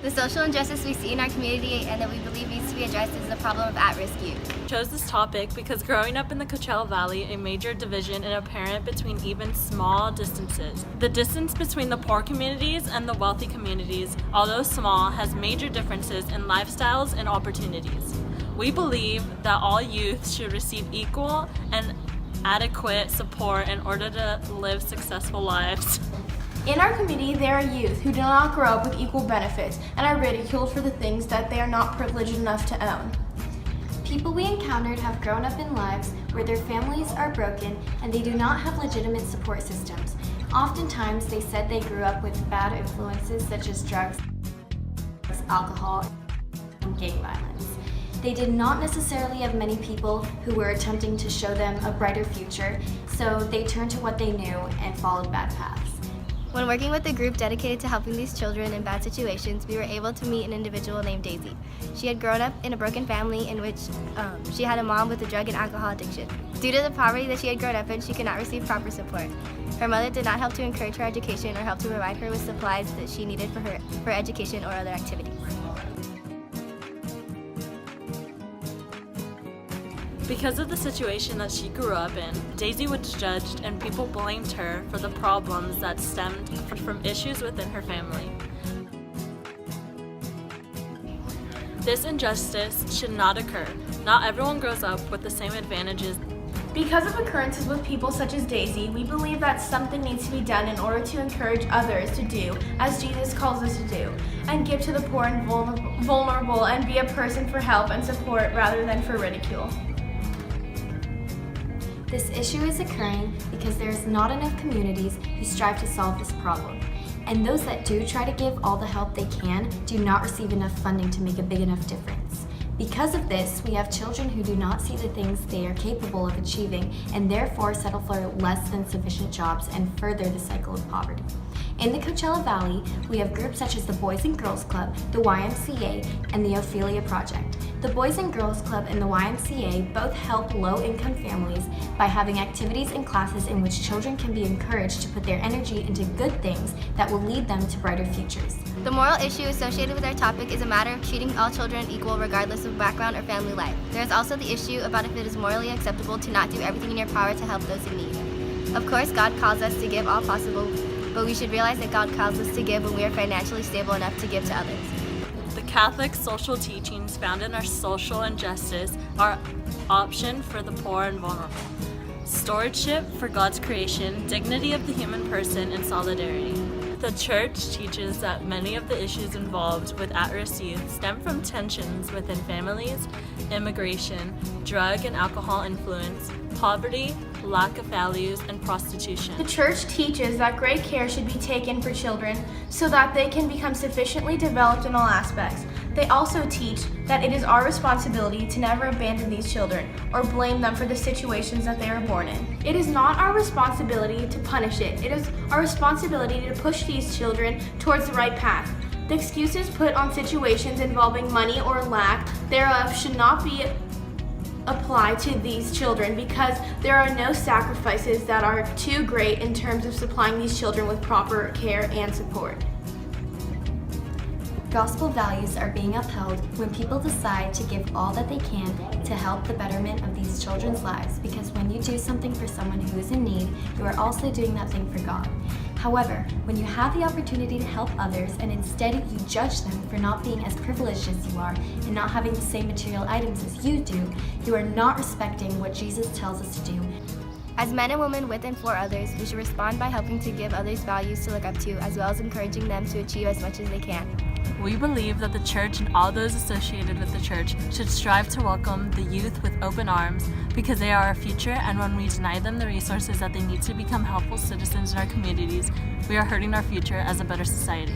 The social injustice we see in our community and that we believe needs to be addressed is the problem of at-risk youth. I chose this topic because growing up in the Coachella Valley, a major division is apparent between even small distances. The distance between the poor communities and the wealthy communities, although small, has major differences in lifestyles and opportunities. We believe that all youth should receive equal and adequate support in order to live successful lives. In our community, there are youth who do not grow up with equal benefits and are ridiculed for the things that they are not privileged enough to own. People we encountered have grown up in lives where their families are broken and they do not have legitimate support systems. Oftentimes, they said they grew up with bad influences such as drugs, alcohol, and gang violence. They did not necessarily have many people who were attempting to show them a brighter future, so they turned to what they knew and followed bad paths. When working with a group dedicated to helping these children in bad situations, we were able to meet an individual named Daisy. She had grown up in a broken family in which she had a mom with a drug and alcohol addiction. Due to the poverty that she had grown up in, she could not receive proper support. Her mother did not help to encourage her education or help to provide her with supplies that she needed for her education or other activities. Because of the situation that she grew up in, Daisy was judged and people blamed her for the problems that stemmed from issues within her family. This injustice should not occur. Not everyone grows up with the same advantages. Because of occurrences with people such as Daisy, we believe that something needs to be done in order to encourage others to do as Jesus calls us to do, and give to the poor and vulnerable and be a person for help and support rather than for ridicule. This issue is occurring because there is not enough communities who strive to solve this problem. And those that do try to give all the help they can do not receive enough funding to make a big enough difference. Because of this, we have children who do not see the things they are capable of achieving and therefore settle for less than sufficient jobs and further the cycle of poverty. In the Coachella Valley, we have groups such as the Boys and Girls Club, the YMCA, and the Ophelia Project. The Boys and Girls Club and the YMCA both help low-income families by having activities and classes in which children can be encouraged to put their energy into good things that will lead them to brighter futures. The moral issue associated with our topic is a matter of treating all children equal regardless of background or family life. There is also the issue about if it is morally acceptable to not do everything in your power to help those in need. Of course, God calls us to give all possible, but we should realize that God calls us to give when we are financially stable enough to give to others. The Catholic social teachings found in our social injustice are option for the poor and vulnerable, stewardship for God's creation, dignity of the human person, and solidarity. The Church teaches that many of the issues involved with at-risk youth stem from tensions within families, immigration, drug and alcohol influence, poverty, lack of values, and prostitution. The Church teaches that great care should be taken for children so that they can become sufficiently developed in all aspects. They also teach that it is our responsibility to never abandon these children or blame them for the situations that they are born in. It is not our responsibility to punish it. It is our responsibility to push these children towards the right path. The excuses put on situations involving money or lack thereof should not be apply to these children because there are no sacrifices that are too great in terms of supplying these children with proper care and support. Gospel values are being upheld when people decide to give all that they can to help the betterment of these children's lives, because when you do something for someone who is in need, you are also doing that thing for God. However, when you have the opportunity to help others and instead you judge them for not being as privileged as you are and not having the same material items as you do, you are not respecting what Jesus tells us to do. As men and women with and for others, we should respond by helping to give others values to look up to, as well as encouraging them to achieve as much as they can. We believe that the Church and all those associated with the Church should strive to welcome the youth with open arms because they are our future, and when we deny them the resources that they need to become helpful citizens in our communities, we are hurting our future as a better society.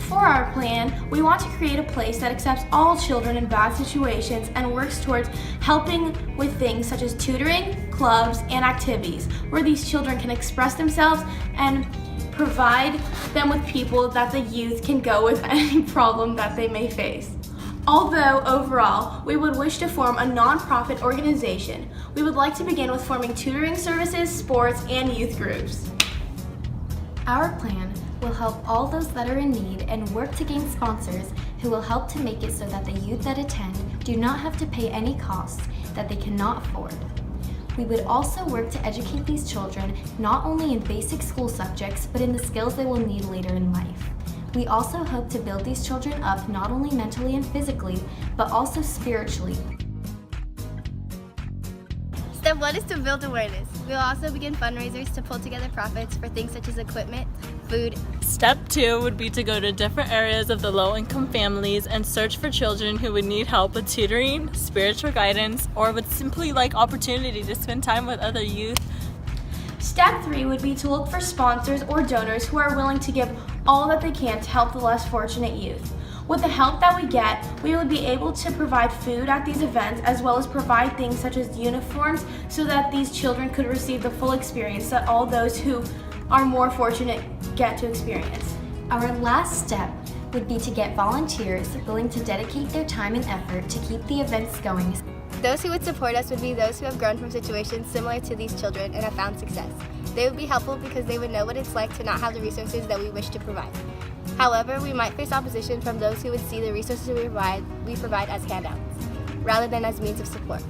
For our plan, we want to create a place that accepts all children in bad situations and works towards helping with things such as tutoring, clubs, and activities where these children can express themselves and provide them with people that the youth can go with any problem that they may face. Although overall, we would wish to form a non-profit organization, we would like to begin with forming tutoring services, sports, and youth groups. Our plan will help all those that are in need and work to gain sponsors who will help to make it so that the youth that attend do not have to pay any costs that they cannot afford. We would also work to educate these children not only in basic school subjects, but in the skills they will need later in life. We also hope to build these children up not only mentally and physically, but also spiritually. Step 1 is to build awareness. We will also begin fundraisers to pull together profits for things such as equipment, food. Step 2 would be to go to different areas of the low-income families and search for children who would need help with tutoring, spiritual guidance, or would simply like opportunity to spend time with other youth. Step 3 would be to look for sponsors or donors who are willing to give all that they can to help the less fortunate youth. With the help that we get, we would be able to provide food at these events as well as provide things such as uniforms so that these children could receive the full experience that all those who are more fortunate get to experience. Our last step would be to get volunteers willing to dedicate their time and effort to keep the events going. Those who would support us would be those who have grown from situations similar to these children and have found success. They would be helpful because they would know what it's like to not have the resources that we wish to provide. However, we might face opposition from those who would see the resources we provide as handouts, rather than as means of support.